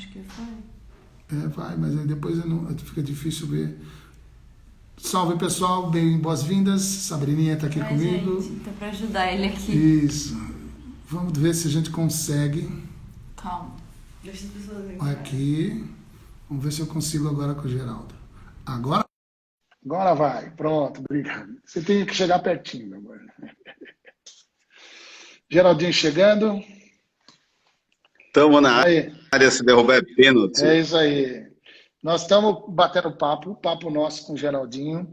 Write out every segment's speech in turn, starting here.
Acho que foi. Vai, mas aí depois fica difícil ver. Salve pessoal, bem, boas-vindas. Sabrininha está aqui Ai, comigo. gente, tá pra ajudar ele aqui. Isso. Vamos ver se a gente consegue. Calma. Deixa as pessoas verem. Aqui. Vamos ver se eu consigo agora com o Geraldo. Agora? Agora vai. Pronto, obrigado. Você tem que chegar pertinho, meu amor. Geraldinho chegando. Estamos na Aí. área, se derrubar é pênalti. É isso aí. Nós estamos batendo papo, papo nosso com o Geraldinho.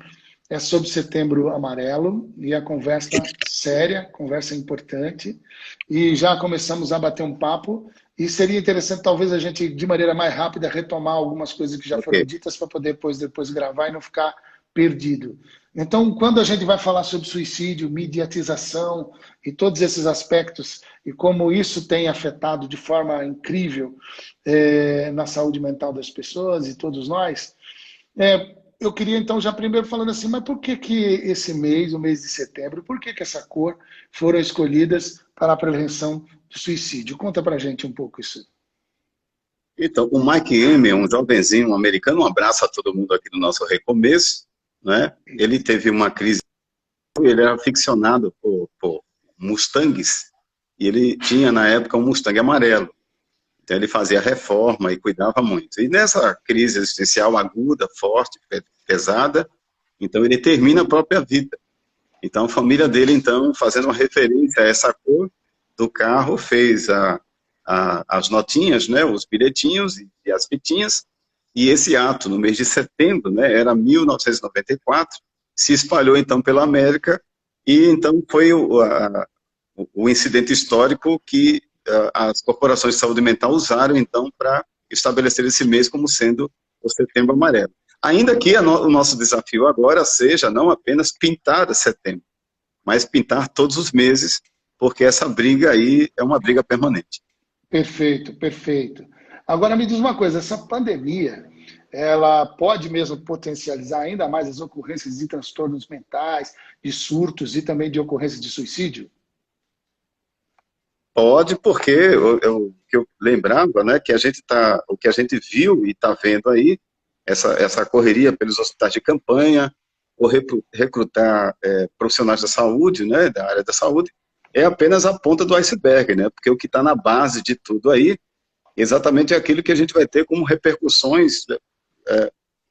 É sobre Setembro Amarelo e a conversa séria, conversa importante. E já começamos a bater um papo. E seria interessante, talvez, a gente, de maneira mais rápida, retomar algumas coisas que já foram ditas para poder depois gravar e não ficar perdido. Então, quando a gente vai falar sobre suicídio, mediatização e todos esses aspectos e como isso tem afetado de forma incrível na saúde mental das pessoas e todos nós, eu queria então já primeiro falando assim, mas por que esse mês, o mês de setembro, por que essa cor foram escolhidas para a prevenção do suicídio? Conta pra gente um pouco isso. Então, o Mike Emmer, um jovenzinho americano, um abraço a todo mundo aqui do nosso recomeço, né? Ele teve uma crise, ele era aficionado por Mustangs, e ele tinha na época um Mustang amarelo. Então ele fazia reforma e cuidava muito. E nessa crise existencial aguda, forte, pesada, então ele termina a própria vida. Então a família dele, então, fazendo uma referência a essa cor do carro, fez as notinhas, né, os bilhetinhos e as fitinhas, e esse ato, no mês de setembro, né, era 1994, se espalhou então pela América, e então foi o incidente histórico que as corporações de saúde mental usaram, então, para estabelecer esse mês como sendo o Setembro Amarelo. Ainda que o nosso desafio agora seja não apenas pintar setembro, mas pintar todos os meses, porque essa briga aí é uma briga permanente. Perfeito, perfeito. Agora me diz uma coisa, essa pandemia, ela pode mesmo potencializar ainda mais as ocorrências de transtornos mentais, de surtos e também de ocorrências de suicídio? Pode, porque eu lembrava, né, que o que a gente viu e está vendo aí, essa correria pelos hospitais de campanha, ou recrutar profissionais da saúde, né, da área da saúde, é apenas a ponta do iceberg, né, porque o que está na base de tudo aí, exatamente é aquilo que a gente vai ter como repercussões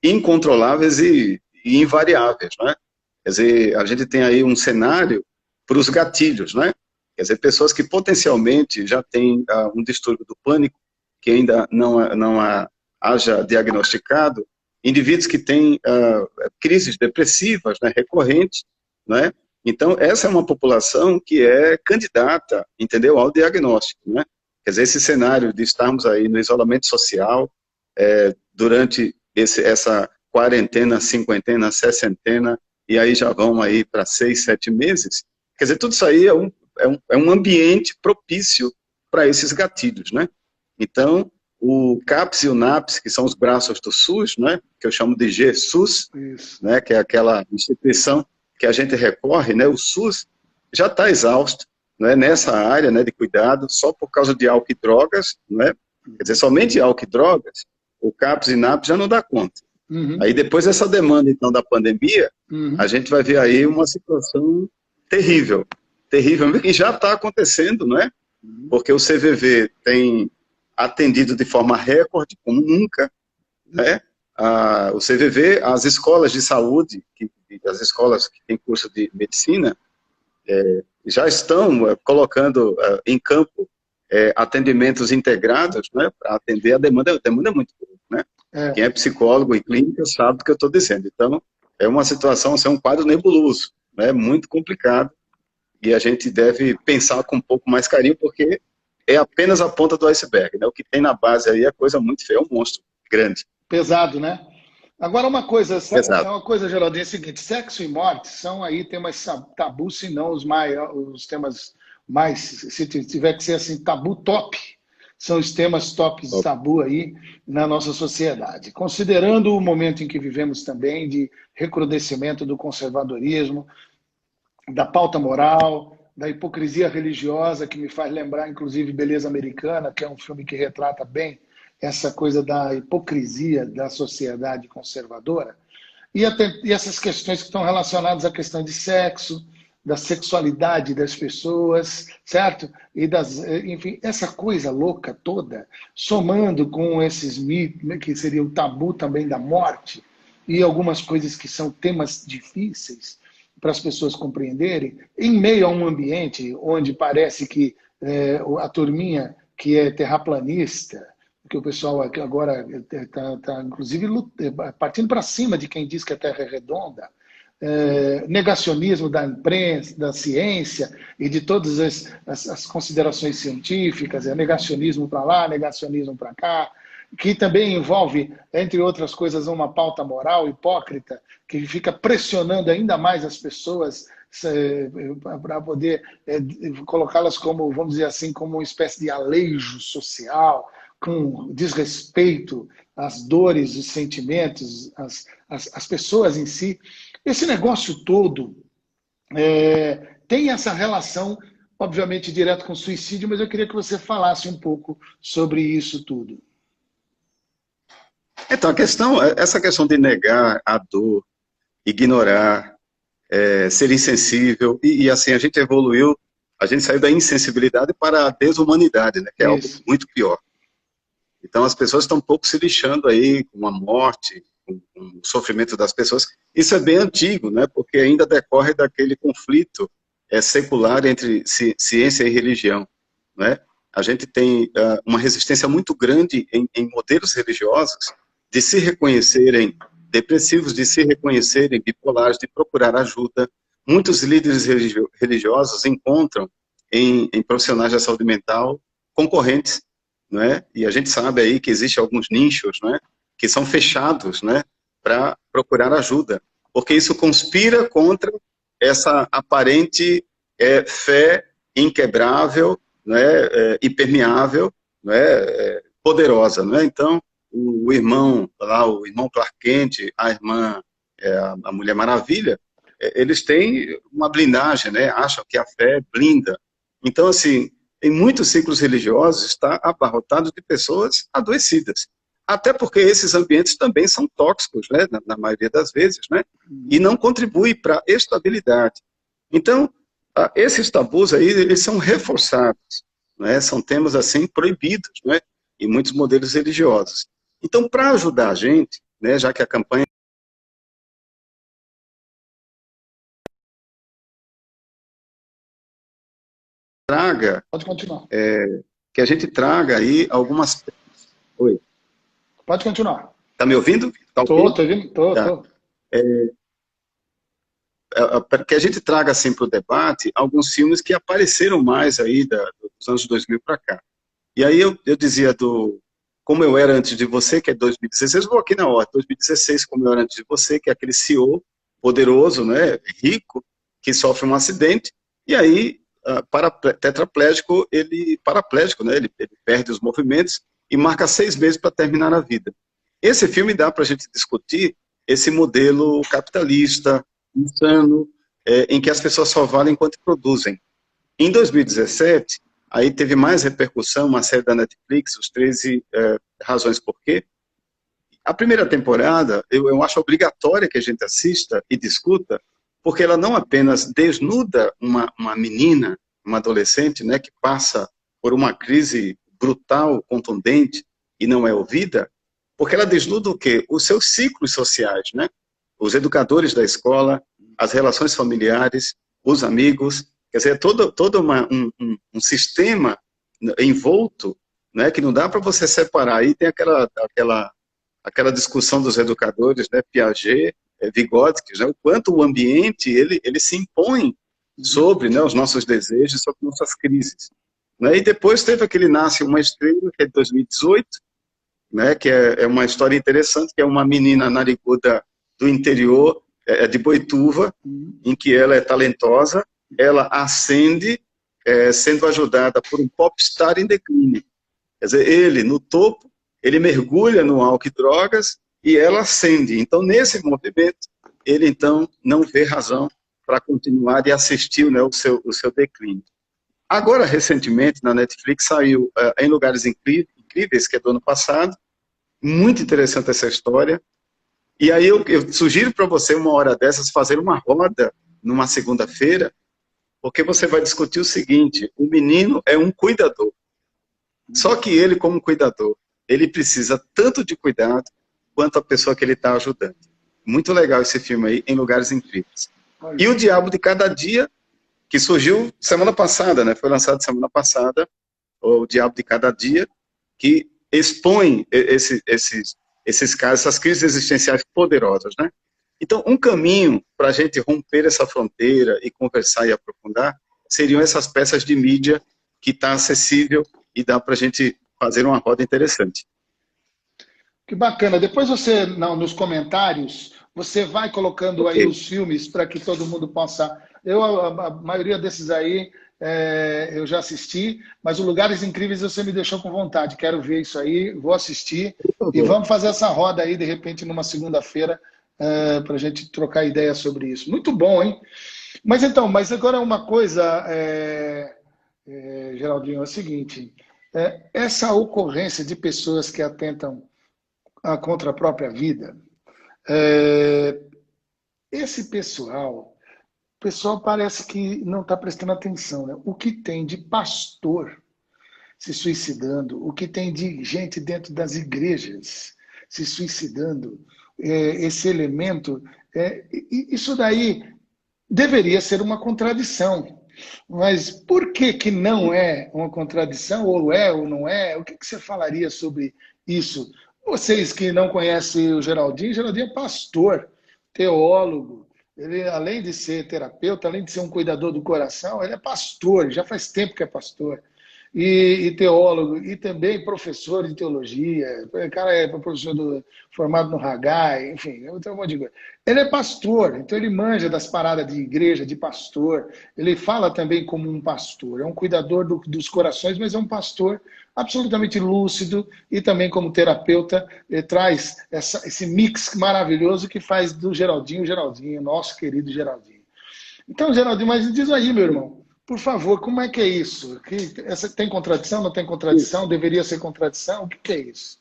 incontroláveis e invariáveis, né? Quer dizer, a gente tem aí um cenário para os gatilhos, né? Quer dizer, pessoas que potencialmente já têm um distúrbio do pânico, que ainda não haja diagnosticado, indivíduos que têm crises depressivas, né, recorrentes, né? Então, essa é uma população que é candidata, entendeu, ao diagnóstico, né? Quer dizer, esse cenário de estarmos aí no isolamento social durante essa quarentena, cinquentena, sessentena, e aí já vão aí para 6, 7 meses, quer dizer, tudo isso aí é um ambiente propício para esses gatilhos, né? Então, o CAPS e o NAPS, que são os braços do SUS, né, que eu chamo de GSUS, né, que é aquela instituição que a gente recorre, né, o SUS já está exausto, né, nessa área, né, de cuidado, só por causa de álcool e drogas, né, quer dizer, somente álcool e drogas, o CAPS e NAPS já não dá conta. Uhum. Aí depois dessa demanda, então, da pandemia, a gente vai ver aí uma situação terrível, e já está acontecendo, não é? Porque o CVV tem atendido de forma recorde, como nunca, né? O CVV, as escolas de saúde, as escolas que têm curso de medicina, já estão colocando em campo atendimentos integrados, né, para atender a demanda é muito boa, né? Quem é psicólogo e clínica sabe do que eu estou dizendo. Então, é uma situação, assim, um quadro nebuloso, né, muito complicado, e a gente deve pensar com um pouco mais carinho, porque é apenas a ponta do iceberg, né? O que tem na base aí é coisa muito feia, é um monstro grande. Pesado, né? Agora Pesado. uma coisa, Geraldinho, é o seguinte, sexo e morte são aí temas tabus, se não os temas mais, se tiver que ser assim, tabu top, são os temas tops de tabu aí na nossa sociedade. Considerando o momento em que vivemos também de recrudescimento do conservadorismo, da pauta moral, da hipocrisia religiosa, que me faz lembrar, inclusive, Beleza Americana, que é um filme que retrata bem essa coisa da hipocrisia da sociedade conservadora, e essas questões que estão relacionadas à questão de sexo, da sexualidade das pessoas, certo? Enfim, essa coisa louca toda, somando com esses mitos, que seria o tabu também da morte, e algumas coisas que são temas difíceis para as pessoas compreenderem, em meio a um ambiente onde parece que a turminha que é terraplanista, que o pessoal agora está, inclusive, partindo para cima de quem diz que a Terra é redonda, negacionismo da imprensa, da ciência e de todas as considerações científicas, negacionismo para lá, negacionismo para cá, que também envolve, entre outras coisas, uma pauta moral hipócrita, que fica pressionando ainda mais as pessoas para poder colocá-las como, vamos dizer assim, como uma espécie de aleijo social, com desrespeito às dores, os sentimentos, as pessoas em si. Esse negócio todo tem essa relação, obviamente, direto com o suicídio, mas eu queria que você falasse um pouco sobre isso tudo. Então, essa questão de negar a dor, ignorar, ser insensível, e assim, a gente evoluiu, a gente saiu da insensibilidade para a desumanidade, né, que é algo muito pior. Então, as pessoas estão um pouco se lixando aí com a morte, com o sofrimento das pessoas. Isso é bem antigo, né, porque ainda decorre daquele conflito secular entre ciência e religião, né? A gente tem uma resistência muito grande em modelos religiosos de se reconhecerem depressivos, de se reconhecerem bipolares, de procurar ajuda. Muitos líderes religiosos encontram em profissionais da saúde mental concorrentes, né? E a gente sabe aí que existem alguns nichos, né, que são fechados, né, para procurar ajuda, porque isso conspira contra essa aparente fé inquebrável, né, impermeável, né, poderosa, né? Então, o irmão Clark Kent, a irmã, a Mulher Maravilha, eles têm uma blindagem, né? Acham que a fé blinda. Então, assim, em muitos ciclos religiosos está abarrotado de pessoas adoecidas. Até porque esses ambientes também são tóxicos, né? Na maioria das vezes, né? E não contribuem para a estabilidade. Então, esses tabus aí, eles são reforçados, né? São temas, assim, proibidos, né, em muitos modelos religiosos. Então, para ajudar a gente, né, já que a campanha traga... Pode continuar. Que a gente traga aí algumas... Oi. Pode continuar. Tá me ouvindo? Tô ouvindo. Tô. Que a gente traga assim para o debate alguns filmes que apareceram mais aí dos anos 2000 para cá. E aí eu dizia Como Eu Era Antes de Você, que é 2016, eu vou aqui na ordem, 2016, Como Eu Era Antes de Você, que é aquele CEO poderoso, né, rico, que sofre um acidente, e aí, tetraplégico, paraplégico, né, ele perde os movimentos e marca 6 meses para terminar a vida. Esse filme dá para a gente discutir esse modelo capitalista, insano, em que as pessoas só valem enquanto produzem. Em 2017, aí teve mais repercussão, uma série da Netflix, Os 13 Razões Por Quê. A primeira temporada, eu acho obrigatória que a gente assista e discuta, porque ela não apenas desnuda uma menina, uma adolescente, né, que passa por uma crise brutal, contundente, e não é ouvida, porque ela desnuda o quê? Os seus ciclos sociais, né? Os educadores da escola, as relações familiares, os amigos, quer dizer, todo um sistema envolto, né, que não dá para você separar. Aí tem aquela discussão dos educadores, né, Piaget, Vygotsky, né, o quanto o ambiente ele se impõe sobre, né, os nossos desejos, sobre nossas crises. Né? E depois teve aquele Nasce Uma Estrela, que é de 2018, né, que é uma história interessante, que é uma menina nariguda do interior, de Boituva, em que ela é talentosa, ela ascende, sendo ajudada por um popstar em declínio. Quer dizer, ele, no topo, ele mergulha no álcool e drogas, e ela ascende. Então, nesse movimento, ele, então, não vê razão para continuar e assistir, né, o seu declínio. Agora, recentemente, na Netflix, saiu Em Lugares Incríveis, Incríveis, que é do ano passado. Muito interessante essa história. E aí eu sugiro para você, uma hora dessas, fazer uma roda numa segunda-feira, porque você vai discutir o seguinte: o menino é um cuidador. Só que ele, como cuidador, ele precisa tanto de cuidado quanto a pessoa que ele está ajudando. Muito legal esse filme aí, Em Lugares Incríveis. E O Diabo de Cada Dia, que surgiu semana passada, né? Foi lançado semana passada, O Diabo de Cada Dia, que expõe esses casos, essas crises existenciais poderosas, né? Então, um caminho para a gente romper essa fronteira e conversar e aprofundar seriam essas peças de mídia que está acessível e dá para a gente fazer uma roda interessante. Que bacana. Depois você, nos comentários, você vai colocando aí os filmes para que todo mundo possa... a maioria desses aí eu já assisti, mas o Lugares Incríveis você me deixou com vontade. Quero ver isso aí, vou assistir. E vamos fazer essa roda aí, de repente, numa segunda-feira, para a gente trocar ideia sobre isso. Muito bom, hein? Mas então, agora uma coisa, Geraldinho, é o seguinte, essa ocorrência de pessoas que atentam contra a própria vida, esse pessoal parece que não está prestando atenção, né? O que tem de pastor se suicidando, o que tem de gente dentro das igrejas se suicidando, esse elemento, isso daí deveria ser uma contradição. Mas por que não é uma contradição? Ou é ou não é? O que você falaria sobre isso? Vocês que não conhecem o Geraldinho é pastor, teólogo. Ele, além de ser terapeuta, além de ser um cuidador do coração, ele é pastor, já faz tempo que é pastor. E teólogo, e também professor de teologia. O cara é professor formado no Haggai, enfim, tem um monte de coisa. Ele é pastor, então ele manja das paradas de igreja, de pastor. Ele fala também como um pastor, é um cuidador dos corações, mas é um pastor absolutamente lúcido, e também como terapeuta, ele traz esse mix maravilhoso que faz do Geraldinho, nosso querido Geraldinho. Então, Geraldinho, mas diz aí, meu irmão, por favor, como é que é isso? Tem contradição, não tem contradição? Deveria ser contradição? O que é isso?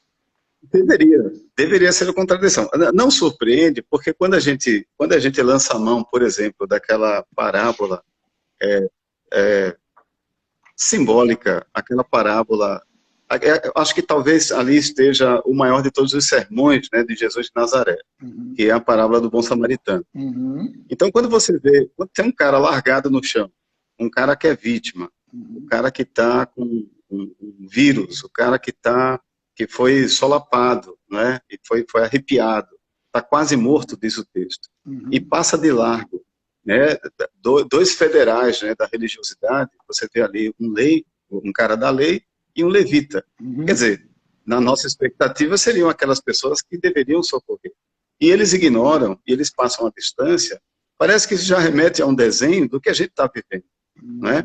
Deveria ser contradição. Não surpreende, porque quando a gente lança a mão, por exemplo, daquela parábola simbólica, aquela parábola, acho que talvez ali esteja o maior de todos os sermões, né, de Jesus de Nazaré, que é a parábola do bom samaritano. Então, quando você vê, quando tem um cara largado no chão, um cara que é vítima, um cara que está com um vírus, o cara que foi solapado, né, e foi arrepiado, está quase morto, diz o texto, e passa de largo, né, dois federais, né, da religiosidade, você vê ali um cara da lei e um levita. Quer dizer, na nossa expectativa seriam aquelas pessoas que deveriam socorrer. E eles ignoram, e eles passam a distância. Parece que isso já remete a um desenho do que a gente está vivendo. Né?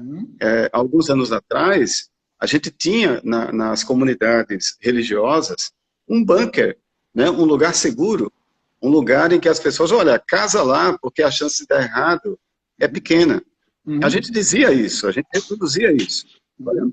Alguns anos atrás, a gente tinha nas comunidades religiosas um bunker, né, um lugar seguro, um lugar em que as pessoas, olha, casa lá, porque a chance de dar errado é pequena. A gente dizia isso, a gente reproduzia isso.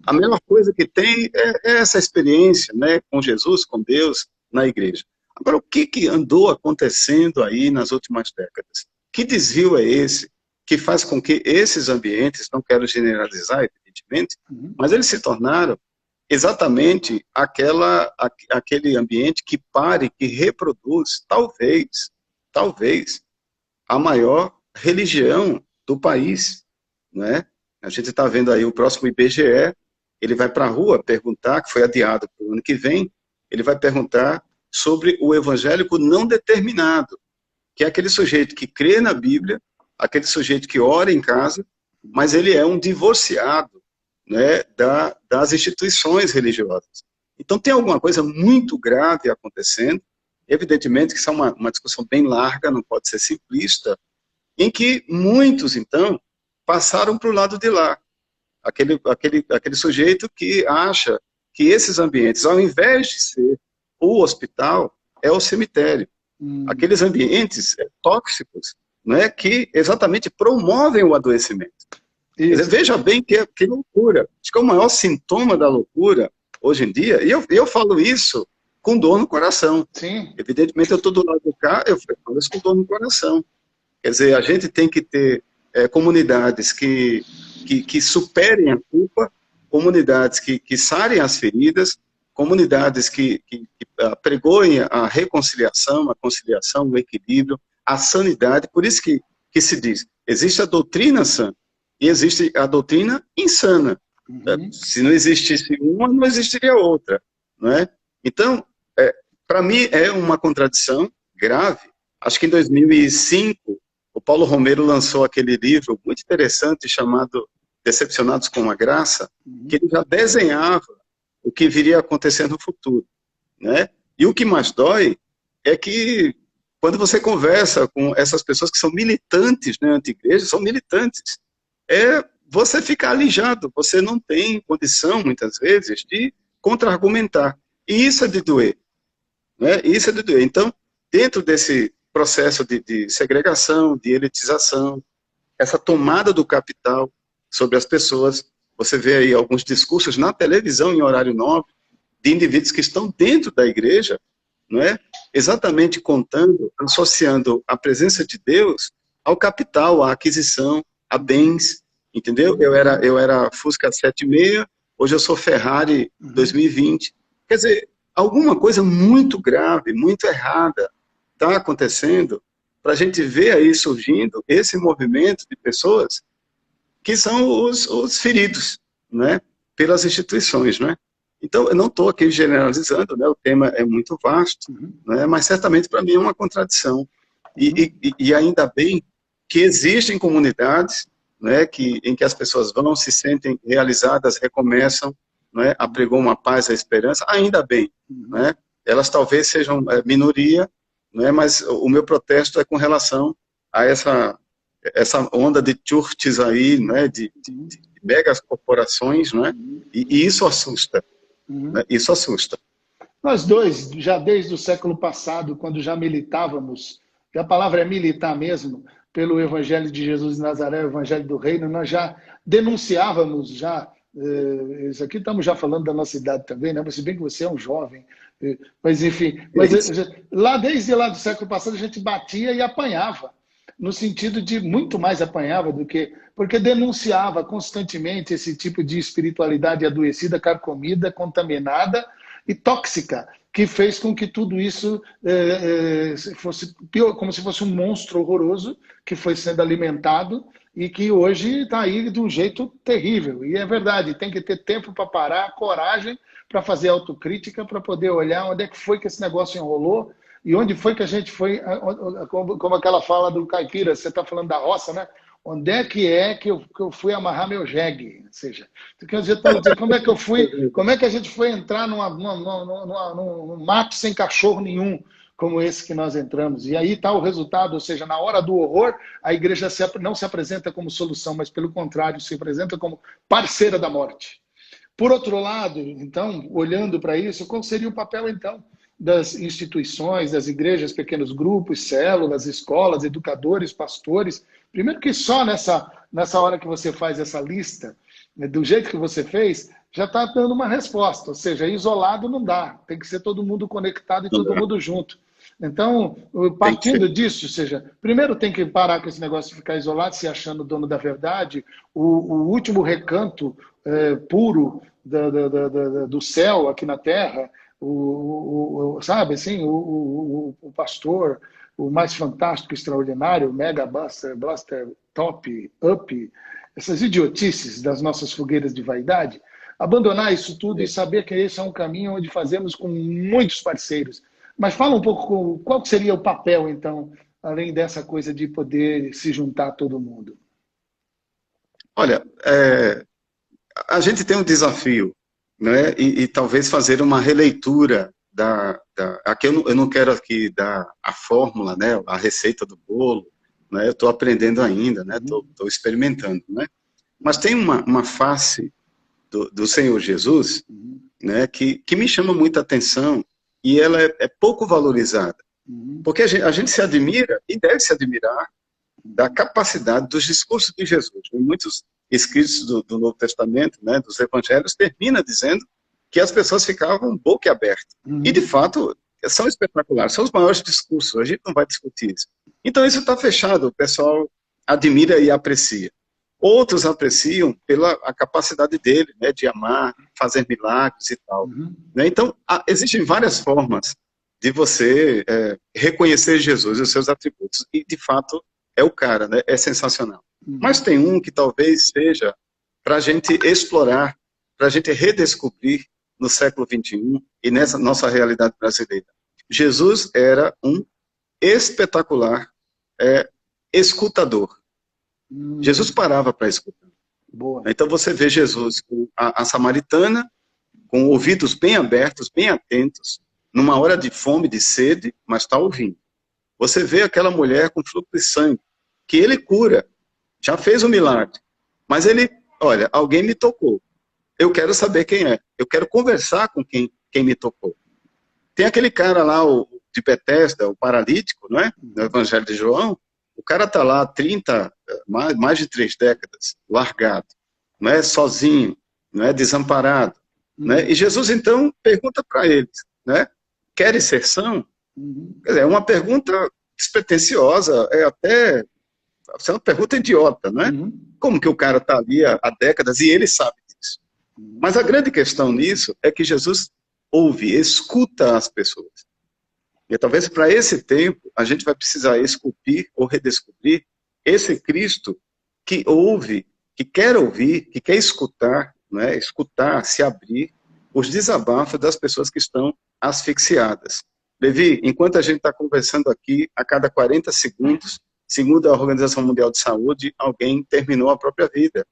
A melhor coisa que tem é essa experiência, né, com Jesus, com Deus, na igreja. Agora, o que andou acontecendo aí nas últimas décadas? Que desvio é esse que faz com que esses ambientes, não quero generalizar, evidentemente, mas eles se tornaram exatamente aquele ambiente que pare, que reproduz, talvez, a maior religião do país, né? A gente está vendo aí o próximo IBGE, ele vai para a rua perguntar, que foi adiado para o ano que vem, ele vai perguntar sobre o evangélico não determinado, que é aquele sujeito que crê na Bíblia, aquele sujeito que ora em casa, mas ele é um divorciado, né, das instituições religiosas. Então tem alguma coisa muito grave acontecendo, evidentemente que isso é uma discussão bem larga, não pode ser simplista, em que muitos, então, passaram para o lado de lá. Aquele sujeito que acha que esses ambientes, ao invés de ser o hospital, é o cemitério. Aqueles ambientes tóxicos, né, que exatamente promovem o adoecimento. Dizer, veja bem que loucura. Acho que o maior sintoma da loucura, hoje em dia, e eu falo isso com dor no coração. Sim. Evidentemente, eu estou do lado do cara, eu falo isso com dor no coração. Quer dizer, a gente tem que ter comunidades que superem a culpa, comunidades que sarem as feridas, comunidades que apregoem a reconciliação, a conciliação, o equilíbrio, a sanidade. Por isso que se diz, existe a doutrina sã e existe a doutrina insana. Uhum. Se não existisse uma, não existiria outra. Não é? Então, para mim, é uma contradição grave. Acho que em 2005, o Paulo Romero lançou aquele livro muito interessante chamado Decepcionados com a Graça, que ele já desenhava o que viria a acontecer no futuro. Né? E o que mais dói é que, quando você conversa com essas pessoas que são militantes na anti-igreja, são militantes, você fica alijado, você não tem condição, muitas vezes, de contra-argumentar. E isso é de doer. Né? Isso é de doer. Então, dentro desse processo de segregação, de elitização, essa tomada do capital sobre as pessoas, você vê aí alguns discursos na televisão em horário nobre, de indivíduos que estão dentro da igreja, não é? Exatamente contando, associando a presença de Deus ao capital, à aquisição, a bens, entendeu? Eu era Fusca 76, hoje eu sou Ferrari 2020. Quer dizer, alguma coisa muito grave, muito errada está acontecendo para a gente ver aí surgindo esse movimento de pessoas que são os feridos, né, pelas instituições, né? Então, eu não estou aqui generalizando, né, o tema é muito vasto, né, mas certamente para mim é uma contradição. E ainda bem que existem comunidades, né, em que as pessoas vão, se sentem realizadas, recomeçam, né, apregam uma paz, a esperança, ainda bem. Né? Elas talvez sejam minoria, né, mas o meu protesto é com relação a essa onda de churches aí, né, de megas corporações, né, e isso assusta. Né, isso assusta. Nós dois, já desde o século passado, quando já militávamos, e a palavra é militar mesmo, pelo Evangelho de Jesus de Nazaré, o Evangelho do Reino, nós já denunciávamos, isso aqui estamos já falando da nossa idade também, né? Mas se bem que você é um jovem, mas enfim, desde lá do século passado a gente batia e apanhava, no sentido de muito mais apanhava do que... Porque denunciava constantemente esse tipo de espiritualidade adoecida, carcomida, contaminada e tóxica, que fez com que tudo isso fosse pior, como se fosse um monstro horroroso que foi sendo alimentado e que hoje está aí de um jeito terrível. E é verdade, tem que ter tempo para parar, coragem para fazer autocrítica, para poder olhar onde é que foi que esse negócio enrolou e onde foi que a gente foi, como aquela fala do caipira, você está falando da roça, né? Onde é que eu fui amarrar meu jegue? Ou seja, como é que a gente foi entrar num mato sem cachorro nenhum, como esse que nós entramos? E aí está o resultado, ou seja, na hora do horror, a igreja não se apresenta como solução, mas pelo contrário, se apresenta como parceira da morte. Por outro lado, então, olhando para isso, qual seria o papel, então, das instituições, das igrejas, pequenos grupos, células, escolas, educadores, pastores? Primeiro que só nessa hora que você faz essa lista, né, do jeito que você fez, já está dando uma resposta. Ou seja, isolado não dá. Tem que ser todo mundo conectado e todo mundo junto. Então, partindo disso, ou seja, primeiro tem que parar com esse negócio de ficar isolado, se achando dono da verdade. O último recanto puro do céu aqui na terra, sabe assim, o pastor, o mais fantástico, extraordinário, mega blaster, top, up, essas idiotices das nossas fogueiras de vaidade, abandonar isso tudo e saber que esse é um caminho onde fazemos com muitos parceiros. Mas fala um pouco qual seria o papel, então, além dessa coisa de poder se juntar a todo mundo. Olha, a gente tem um desafio, né? E talvez fazer uma releitura aqui eu não quero aqui dar a fórmula, né? A receita do bolo, né? Eu estou aprendendo ainda, né? Estou experimentando, né? Mas tem uma face do Senhor Jesus, né? Que me chama muita atenção e ela é pouco valorizada, porque a gente se admira e deve se admirar da capacidade dos discursos de Jesus. Em muitos escritos do Novo Testamento, né? Dos Evangelhos, termina dizendo que as pessoas ficavam boquiabertas. E, de fato, são espetaculares, são os maiores discursos, a gente não vai discutir isso. Então, isso está fechado, o pessoal admira e aprecia. Outros apreciam pela a capacidade dele, né, de amar, fazer milagres e tal. Né? Então, existem várias formas de você reconhecer Jesus e os seus atributos. E, de fato, é o cara, né? É sensacional. Mas tem um que talvez seja para a gente explorar, para a gente redescobrir no século XXI e nessa nossa realidade brasileira. Jesus era um espetacular escutador. Jesus parava para escutar. Boa. Então você vê Jesus, a samaritana, com ouvidos bem abertos, bem atentos, numa hora de fome, de sede, mas está ouvindo. Você vê aquela mulher com fluxo de sangue, que ele cura, já fez um milagre, mas ele, olha, alguém me tocou, eu quero saber quem é, eu quero conversar com quem me tocou. Tem aquele cara lá, de Betesda, o paralítico, não é? No Evangelho de João, o cara está lá há mais de 3 décadas, largado, não é? Sozinho, não é? Desamparado. Né? E Jesus, então, pergunta para eles, né? Queres ser são? Quer dizer, é uma pergunta despretensiosa, é uma pergunta idiota, não é? Como que o cara está ali há décadas e ele sabe disso? Mas a grande questão nisso é que Jesus ouve, escuta as pessoas. E talvez para esse tempo a gente vai precisar esculpir ou redescobrir esse Cristo que ouve, que quer ouvir, que quer escutar, né? Escutar, se abrir os desabafos das pessoas que estão asfixiadas. Levi, enquanto a gente está conversando aqui, a cada 40 segundos, segundo a Organização Mundial de Saúde, alguém terminou a própria vida.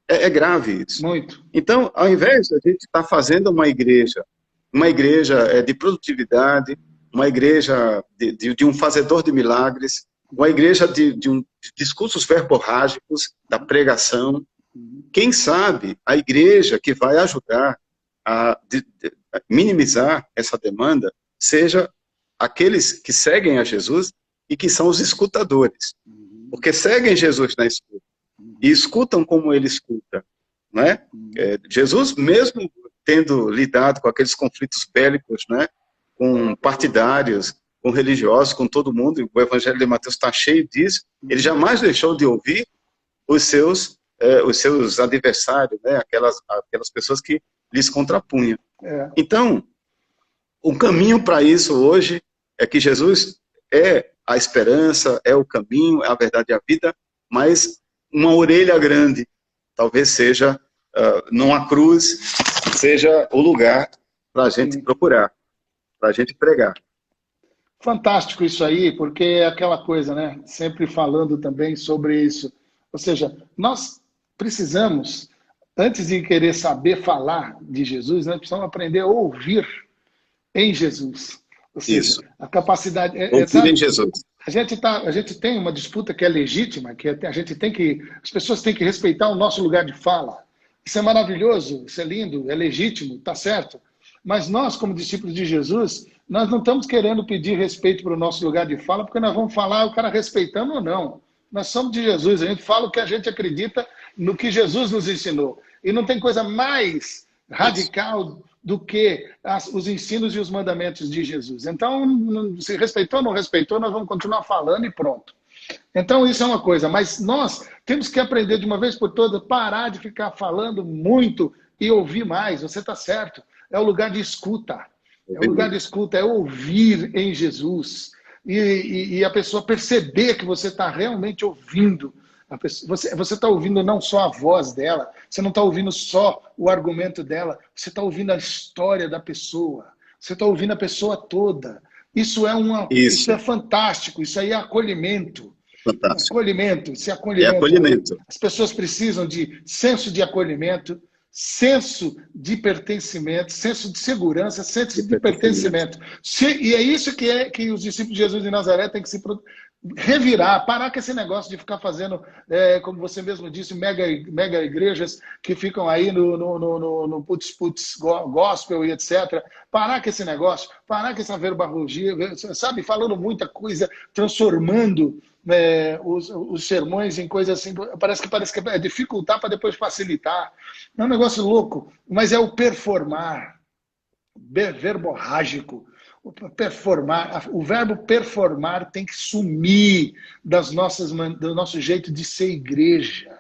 É grave isso. Muito. Então, ao invés de a gente estar fazendo uma igreja de produtividade, uma igreja de um fazedor de milagres, uma igreja de discursos verborrágicos, da pregação, quem sabe a igreja que vai ajudar a minimizar essa demanda seja aqueles que seguem a Jesus e que são os escutadores. Porque seguem Jesus na escuta. E escutam como ele escuta. Né? Jesus, mesmo tendo lidado com aqueles conflitos bélicos, né? Com partidários, com religiosos, com todo mundo, o Evangelho de Mateus está cheio disso, ele jamais deixou de ouvir os seus adversários, né? aquelas pessoas que lhes contrapunham. Então, o caminho para isso hoje é que Jesus é a esperança, é o caminho, é a verdade e a vida, mas uma orelha grande, talvez seja, numa cruz, seja o lugar para a gente procurar, para a gente pregar. Fantástico isso aí, porque é aquela coisa, né? Sempre falando também sobre isso. Ou seja, nós precisamos, antes de querer saber falar de Jesus, nós precisamos aprender a ouvir em Jesus. Ou seja, isso. A capacidade... ouvir em Jesus. A gente tem uma disputa que é legítima, que as pessoas têm que respeitar o nosso lugar de fala. Isso é maravilhoso, isso é lindo, é legítimo, está certo. Mas nós, como discípulos de Jesus, nós não estamos querendo pedir respeito para o nosso lugar de fala, porque nós vamos falar o cara respeitando ou não. Nós somos de Jesus, a gente fala o que a gente acredita no que Jesus nos ensinou. E não tem coisa mais radical do que os ensinos e os mandamentos de Jesus. Então, se respeitou ou não respeitou, nós vamos continuar falando e pronto. Então, isso é uma coisa. Mas nós temos que aprender de uma vez por todas, parar de ficar falando muito e ouvir mais. Você está certo. É o lugar de escuta. É o lugar de escuta, é ouvir em Jesus. E a pessoa perceber que você está realmente ouvindo. Você está ouvindo não só a voz dela, você não está ouvindo só o argumento dela, você está ouvindo a história da pessoa, você está ouvindo a pessoa toda. Isso é fantástico, isso aí é acolhimento. Fantástico. Isso é acolhimento. É acolhimento. As pessoas precisam de senso de acolhimento, senso de pertencimento, senso de segurança, senso de pertencimento. E é isso que os discípulos de Jesus de Nazaré têm que se revirar, parar com esse negócio de ficar fazendo, como você mesmo disse, mega igrejas que ficam aí no putz gospel e etc. Parar com esse negócio, parar com essa verborragia, sabe, falando muita coisa, transformando os sermões em coisas assim, parece que é dificultar para depois facilitar. É um negócio louco, mas é o performar. verborrágico. Performar, o verbo performar tem que sumir do nosso jeito de ser igreja.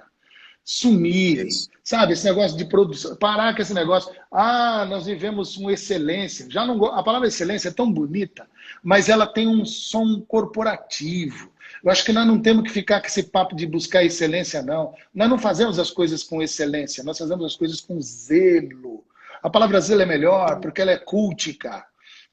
Sumir, Isso. sabe? Esse negócio de produção, parar com esse negócio. Nós vivemos com excelência. Já não, a palavra excelência é tão bonita, mas ela tem um som corporativo. Eu acho que nós não temos que ficar com esse papo de buscar excelência, não. Nós não fazemos as coisas com excelência, nós fazemos as coisas com zelo. A palavra zelo é melhor porque ela é cultica.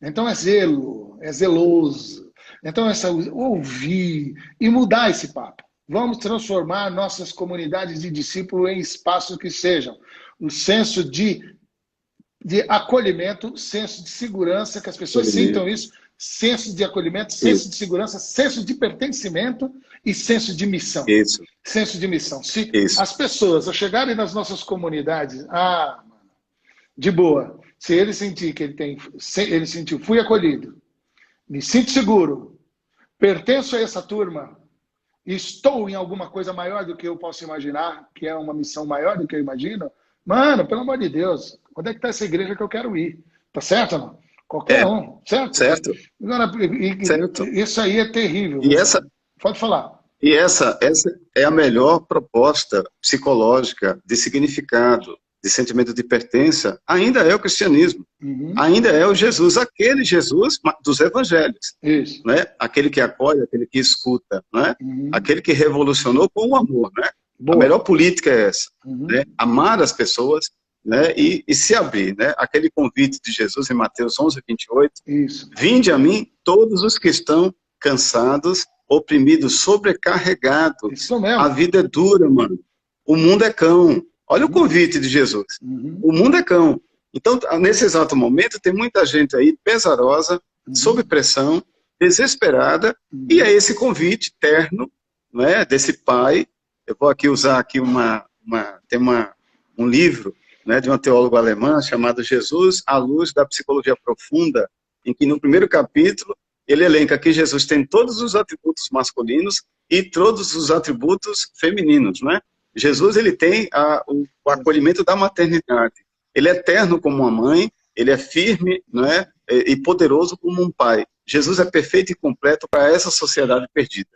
Então é zelo, é zeloso. Então é ouvir e mudar esse papo. Vamos transformar nossas comunidades de discípulos em espaços que sejam um senso de acolhimento, senso de segurança, que as pessoas sintam isso, senso de acolhimento, senso de segurança, senso de pertencimento e senso de missão. Isso. Senso de missão. Se Isso. as pessoas, ao chegarem nas nossas comunidades, de boa, se ele sentir que ele sentiu, fui acolhido, me sinto seguro, pertenço a essa turma, estou em alguma coisa maior do que eu posso imaginar, que é uma missão maior do que eu imagino, mano, pelo amor de Deus, onde é que está essa igreja que eu quero ir? Tá certo, não? Qualquer um, certo? Certo. Agora, Certo. isso aí é terrível. E essa, Pode falar. e essa é a melhor proposta psicológica de significado, de sentimento de pertença, ainda é o cristianismo. Ainda é o Jesus, aquele Jesus dos evangelhos. Isso. Né? Aquele que acolhe, aquele que escuta, né? Aquele que revolucionou com o amor. Né? A melhor política é essa. Né? Amar as pessoas, né? E se abrir. Né? Aquele convite de Jesus em Mateus 11:28. Isso. Vinde a mim todos os que estão cansados, oprimidos, sobrecarregados. Isso mesmo. A vida é dura, mano. O mundo é cão. Olha o convite de Jesus. O mundo é cão. Então, nesse exato momento, tem muita gente aí pesarosa, sob pressão, desesperada, e é esse convite terno, né, desse pai. Eu vou aqui usar aqui tem um livro, né, de uma teóloga alemã chamado Jesus à Luz da Psicologia Profunda, em que no primeiro capítulo ele elenca que Jesus tem todos os atributos masculinos e todos os atributos femininos, né? Jesus, ele tem o acolhimento da maternidade. Ele é eterno como uma mãe, ele é firme, né, e poderoso como um pai. Jesus é perfeito e completo para essa sociedade perdida.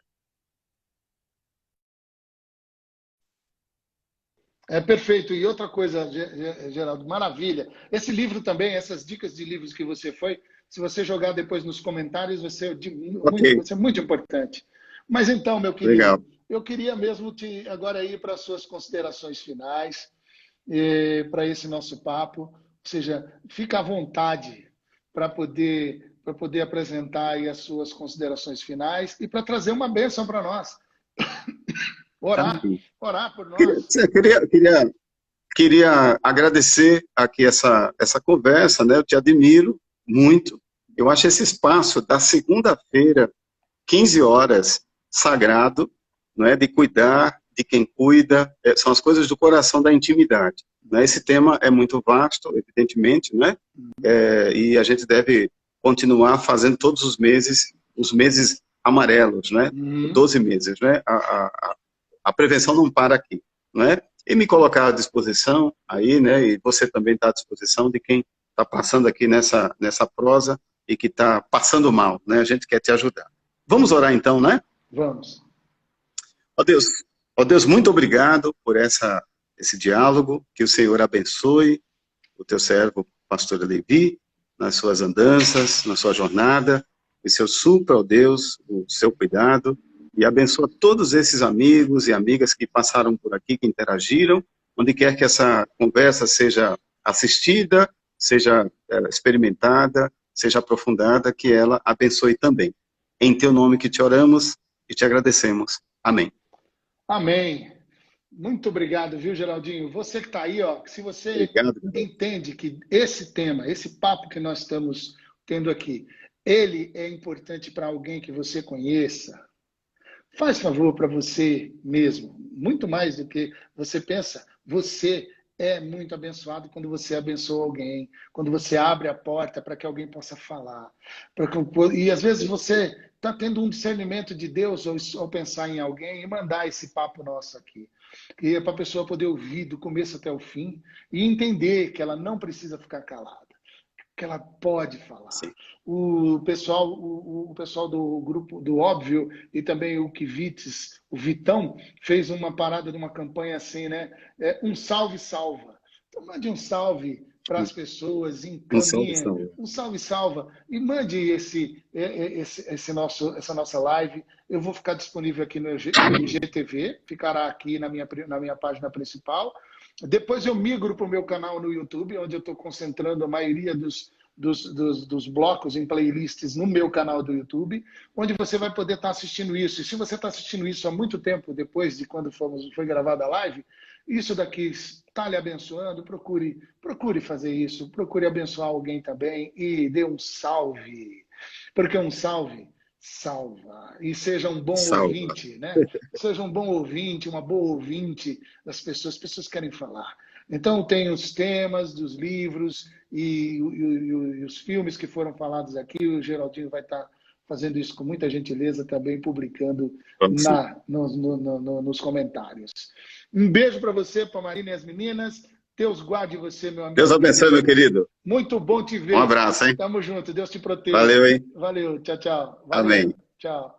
É perfeito. E outra coisa, Geraldo, maravilha. Esse livro também, essas dicas de livros que você se você jogar depois nos comentários, vai ser muito importante. Mas então, meu querido, legal. Eu queria mesmo agora ir para as suas considerações finais, para esse nosso papo. Ou seja, fica à vontade para poder apresentar aí as suas considerações finais e para trazer uma bênção para nós. Orar por nós. Queria agradecer aqui essa conversa, né? Eu te admiro muito. Eu acho esse espaço da segunda-feira, 15 horas, sagrado, não é? De cuidar de quem cuida, são as coisas do coração, da intimidade. Né? Esse tema é muito vasto, evidentemente, né? E a gente deve continuar fazendo todos os meses amarelos, né? 12 meses, né? A prevenção não para aqui, né? E me colocar à disposição aí, né? E você também está à disposição de quem está passando aqui nessa prosa e que está passando mal, né? A gente quer te ajudar. Vamos orar então, né? Vamos. Ó Deus, muito obrigado por esse diálogo, que o Senhor abençoe o teu servo, pastor Levi, nas suas andanças, na sua jornada, que o Senhor supra, ó Deus, o seu cuidado, e abençoa todos esses amigos e amigas que passaram por aqui, que interagiram, onde quer que essa conversa seja assistida, seja experimentada, seja aprofundada, que ela abençoe também. Em teu nome que te oramos e te agradecemos. Amém. Amém. Muito obrigado, viu, Geraldinho? Você que está aí, ó, se você entende que esse tema, esse papo que nós estamos tendo aqui, ele é importante para alguém que você conheça, faz favor para você mesmo, muito mais do que você pensa. Você é muito abençoado quando você abençoa alguém, quando você abre a porta para que alguém possa falar. E às vezes você está tendo um discernimento de Deus ao pensar em alguém e mandar esse papo nosso aqui. E é para a pessoa poder ouvir do começo até o fim e entender que ela não precisa ficar calada. que ela pode falar. Sim. O pessoal do grupo do Óbvio e também o Kivitz, o Vitão, fez uma parada de uma campanha assim, né? Um salve, salva. Então, mande um salve para as pessoas, Um salve, encaminhe, salve. um salve, salva, e mande essa nossa live. Eu vou ficar disponível aqui no IGTV, ficará aqui na minha página principal. Depois eu migro para o meu canal no YouTube, onde eu estou concentrando a maioria dos blocos em playlists no meu canal do YouTube, onde você vai poder estar assistindo isso. E se você está assistindo isso há muito tempo depois de quando foi gravada a live, isso daqui está lhe abençoando, procure fazer isso, procure abençoar alguém também e dê um salve, porque um salve salva. E seja um bom Salva. ouvinte, né? Seja um bom ouvinte, uma boa ouvinte das pessoas. As pessoas querem falar. Então, tem os temas dos livros e os filmes que foram falados aqui. O Geraldinho vai estar fazendo isso com muita gentileza, também publicando nos comentários. Um beijo para você, para a Marina e as meninas. Deus guarde você, meu amigo. Deus abençoe, meu querido. Muito bom te ver. Um abraço, hein? Tamo junto. Deus te proteja. Valeu, hein? Valeu. Tchau, tchau. Valeu. Amém. Tchau.